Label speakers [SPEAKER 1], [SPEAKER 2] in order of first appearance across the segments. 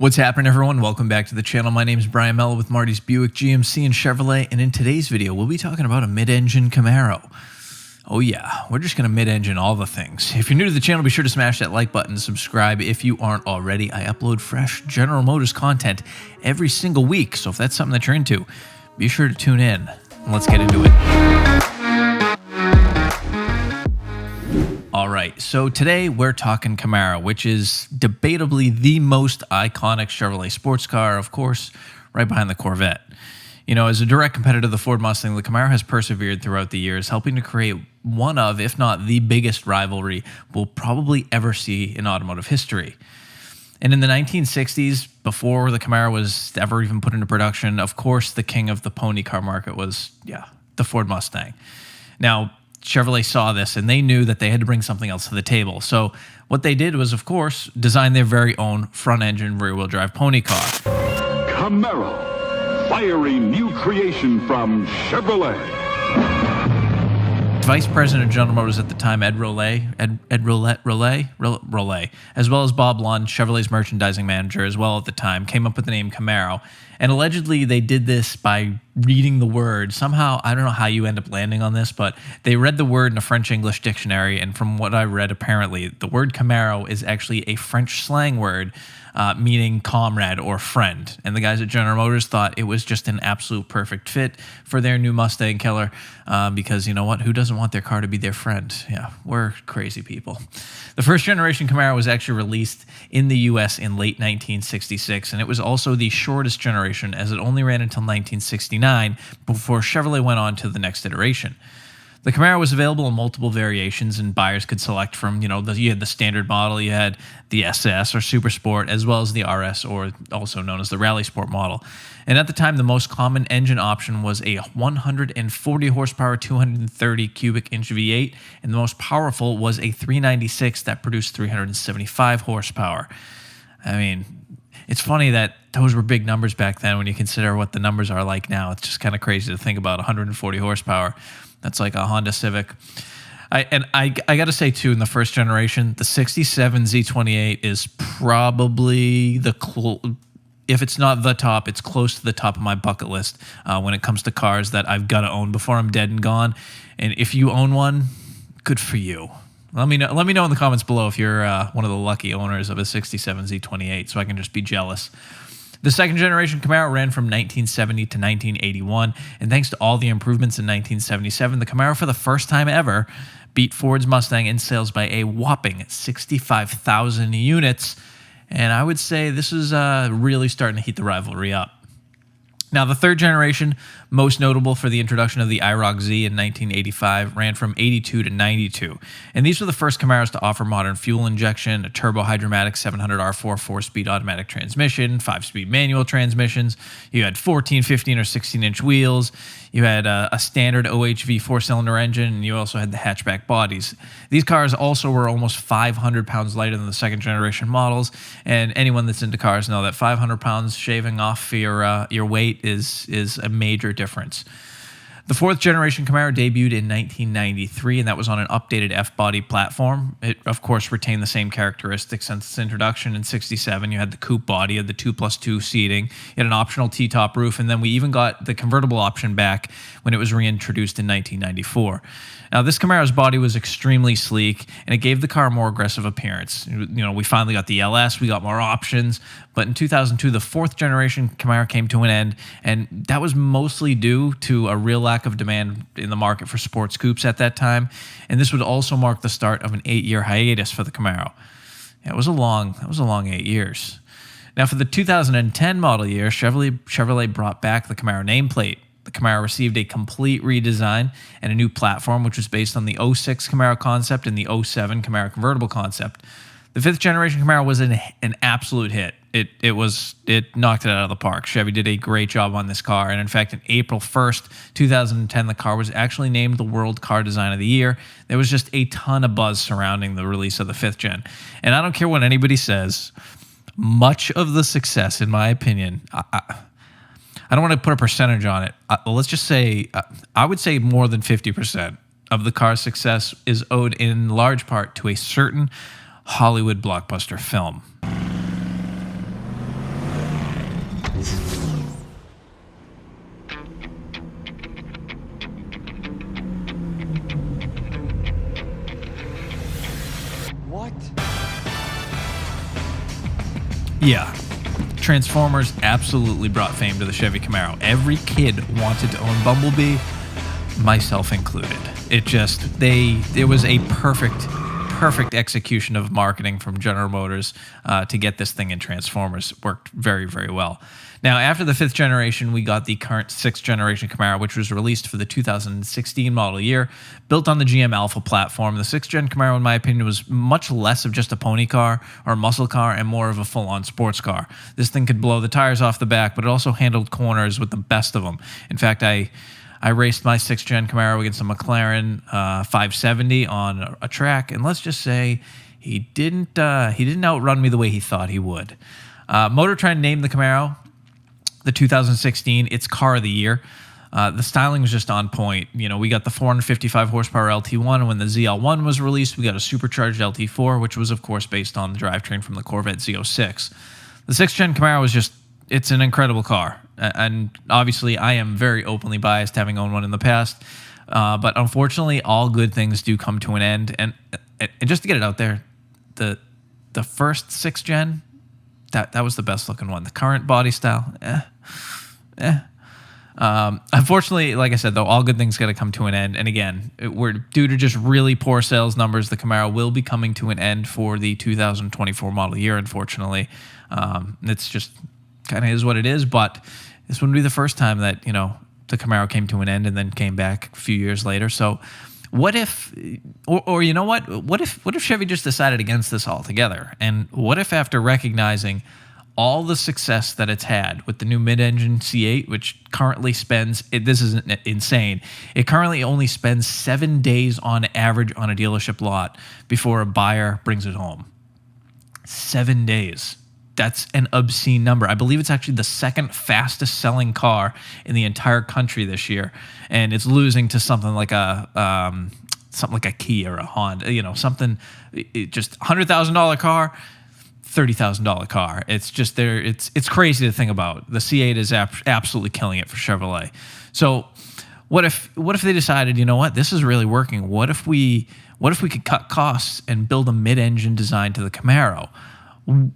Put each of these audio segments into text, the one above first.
[SPEAKER 1] What's happening, everyone? Welcome back to the channel. My name is Brian Mello with Marty's Buick GMC and Chevrolet, and in today's video, we'll be talking about a mid-engine Camaro. Oh yeah, we're just going to mid-engine all the things. If you're new to the channel, be sure to smash that like button and subscribe if you aren't already. I upload fresh General Motors content every single week, so if that's something that you're into, be sure to tune in. Let's get into it. All right, so today we're talking Camaro, which is debatably the most iconic Chevrolet sports car, of course, right behind the Corvette. You know, as a direct competitor to the Ford Mustang, the Camaro has persevered throughout the years, helping to create one of, if not the biggest rivalry we'll probably ever see in automotive history. And in the 1960s, before the Camaro was ever even put into production, of course, the king of the pony car market was, the Ford Mustang. Now, Chevrolet saw this and they knew that they had to bring something else to the table. So what they did was, of course, design their very own front-engine rear-wheel drive pony car.
[SPEAKER 2] Camaro, fiery new creation from Chevrolet.
[SPEAKER 1] Vice President of General Motors at the time, Ed Rollet, as well as Bob Lund, Chevrolet's merchandising manager as well at the time, came up with the name Camaro. And allegedly they did this by reading the word. Somehow, I don't know how you end up landing on this, but they read the word in a French-English dictionary, and from what I read, apparently, the word Camaro is actually a French slang word meaning comrade or friend. And the guys at General Motors thought it was just an absolute perfect fit for their new Mustang killer because, you know what, who doesn't want their car to be their friend? Yeah, we're crazy people. The first generation Camaro was actually released in the US in late 1966, and it was also the shortest generation as it only ran until 1969 before Chevrolet went on to the next iteration. The Camaro was available in multiple variations, and buyers could select from, you had the standard model, you had the SS or Super Sport, as well as the RS, or also known as the Rally Sport model. And at the time, the most common engine option was a 140 horsepower, 230 cubic inch V8, and the most powerful was a 396 that produced 375 horsepower. I mean, it's funny that those were big numbers back then when you consider what the numbers are like now. It's just kind of crazy to think about 140 horsepower. That's like a Honda Civic. I got to say, too, in the first generation, the 67 Z28 is probably if it's not the top, it's close to the top of my bucket list when it comes to cars that I've got to own before I'm dead and gone. And if you own one, good for you. Let me know in the comments below if you're one of the lucky owners of a 67 Z28, so I can just be jealous. The second generation Camaro ran from 1970 to 1981, and thanks to all the improvements in 1977, the Camaro for the first time ever beat Ford's Mustang in sales by a whopping 65,000 units, and I would say this is really starting to heat the rivalry up. Now, the third generation, most notable for the introduction of the IROC Z in 1985, ran from 82 to 92. And these were the first Camaros to offer modern fuel injection, a turbo hydromatic 700R4 4-speed automatic transmission, 5-speed manual transmissions. You had 14, 15, or 16-inch wheels. You had a standard OHV 4-cylinder engine, and you also had the hatchback bodies. These cars also were almost 500 pounds lighter than the second generation models, and anyone that's into cars know that 500 pounds shaving off your weight is a major difference. The fourth generation Camaro debuted in 1993, and that was on an updated F-body platform. It, of course, retained the same characteristics since its introduction in 67. You had the coupe body, you had the 2+2 seating, you had an optional T-top roof, and then we even got the convertible option back when it was reintroduced in 1994. Now, this Camaro's body was extremely sleek, and it gave the car a more aggressive appearance. We finally got the LS, we got more options, but in 2002, the fourth generation Camaro came to an end, and that was mostly due to a real lack of demand in the market for sports coupes at that time, and this would also mark the start of an 8-year hiatus for the Camaro. Yeah, it was a long 8 years. Now, for the 2010 model year, Chevrolet brought back the Camaro nameplate. The Camaro received a complete redesign and a new platform, which was based on the 06 Camaro concept and the 07 Camaro convertible concept. The fifth generation Camaro was an absolute hit. It knocked it out of the park. Chevy did a great job on this car, and in fact, on April 1st, 2010, the car was actually named the World Car Design of the Year. There was just a ton of buzz surrounding the release of the fifth gen, and I don't care what anybody says, much of the success, in my opinion, I don't want to put a percentage on it. Let's just say, I would say more than 50% of the car's success is owed in large part to a certain Hollywood blockbuster film.
[SPEAKER 3] What?
[SPEAKER 1] Yeah. Transformers absolutely brought fame to the Chevy Camaro. Every kid wanted to own Bumblebee, myself included. It was a perfect execution of marketing from General Motors to get this thing in Transformers. It worked very, very well. Now, after the 5th generation, we got the current 6th generation Camaro, which was released for the 2016 model year, built on the GM Alpha platform. The 6th gen Camaro, in my opinion, was much less of just a pony car or a muscle car and more of a full-on sports car. This thing could blow the tires off the back, but it also handled corners with the best of them. In fact, I raced my 6th gen Camaro against a McLaren 570 on a track, and let's just say he didn't outrun me the way he thought he would. Motor Trend named the Camaro the 2016 its car of the year. The styling was just on point. You know, we got the 455 horsepower LT1, and when the ZL1 was released, we got a supercharged LT4, which was of course based on the drivetrain from the Corvette Z06. The 6th gen Camaro was it's an incredible car. And obviously I am very openly biased, having owned one in the past. But unfortunately, all good things do come to an end. And just to get it out there, the first 6th gen, that was the best looking one. The current body style, unfortunately, like I said, though, all good things got to come to an end. And again, we're due to just really poor sales numbers. The Camaro will be coming to an end for the 2024 model year, unfortunately. It's just kind of is what it is, but this wouldn't be the first time that, you know, the Camaro came to an end and then came back a few years later. So what if, or you know what if Chevy just decided against this altogether? And what if, after recognizing all the success that it's had with the new mid-engine C8, which currently spends, this is insane, it currently only spends 7 days on average on a dealership lot before a buyer brings it home. 7 days. That's an obscene number. I believe it's actually the second fastest selling car in the entire country this year, and it's losing to something like a Kia or a Honda. You know, something, just $100,000 car, $30,000 car. It's just there. It's crazy to think about. The C8 is absolutely killing it for Chevrolet. So what if they decided, you know what, this is really working? What if we could cut costs and build a mid-engine design to the Camaro?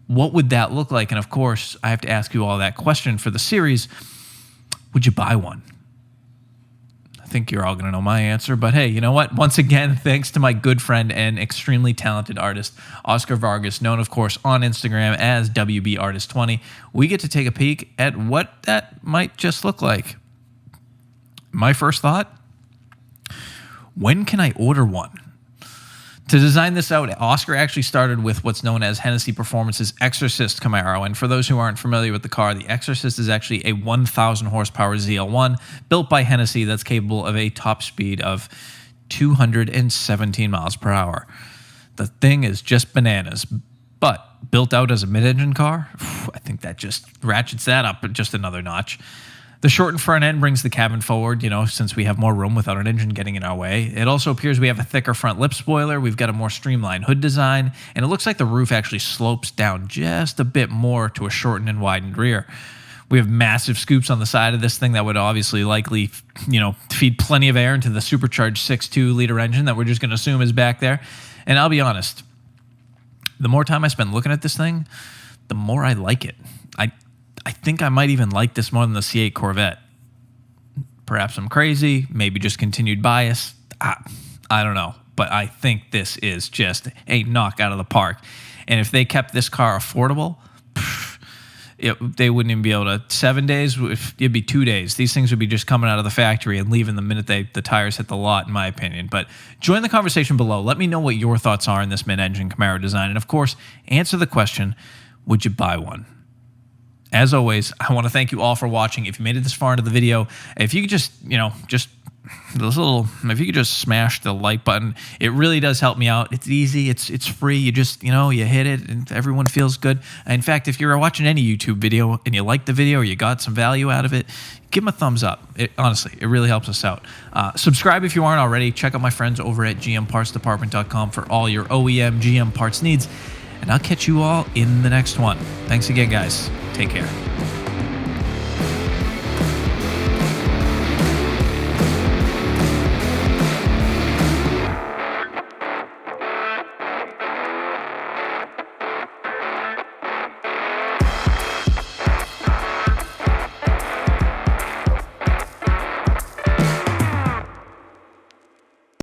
[SPEAKER 1] What would that look like? And of course, I have to ask you all that question for the series. Would you buy one? I think you're all going to know my answer, but hey, you know what? Once again, thanks to my good friend and extremely talented artist, Oscar Vargas, known of course on Instagram as WBArtist20, we get to take a peek at what that might just look like. My first thought, when can I order one? To design this out, Oscar actually started with what's known as Hennessy Performance's Exorcist Camaro. And for those who aren't familiar with the car, the Exorcist is actually a 1,000 horsepower ZL1 built by Hennessy that's capable of a top speed of 217 miles per hour. The thing is just bananas. But built out as a mid-engine car, I think that just ratchets that up just another notch. The shortened front end brings the cabin forward, you know, since we have more room without an engine getting in our way. It also appears we have a thicker front lip spoiler. We've got a more streamlined hood design, and it looks like the roof actually slopes down just a bit more to a shortened and widened rear. We have massive scoops on the side of this thing that would obviously likely, you know, feed plenty of air into the supercharged 6.2 liter engine that we're just going to assume is back there. And I'll be honest, the more time I spend looking at this thing, the more I like it. I think I might even like this more than the C8 Corvette. Perhaps I'm crazy, maybe just continued bias. I don't know, but I think this is just a knock out of the park. And if they kept this car affordable, they wouldn't even be able to. 7 days, it'd be 2 days. These things would be just coming out of the factory and leaving the minute the tires hit the lot, in my opinion. But join the conversation below. Let me know what your thoughts are on this mid-engine Camaro design. And of course, answer the question, would you buy one? As always, I want to thank you all for watching. If you made it this far into the video, if you could just, you know, if you could just smash the like button, it really does help me out. It's easy. It's free. You just, you know, you hit it and everyone feels good. In fact, if you're watching any YouTube video and you like the video or you got some value out of it, give them a thumbs up. Honestly, it really helps us out. Subscribe if you aren't already. Check out my friends over at gmpartsdepartment.com for all your OEM GM parts needs. And I'll catch you all in the next one. Thanks again, guys. Take care.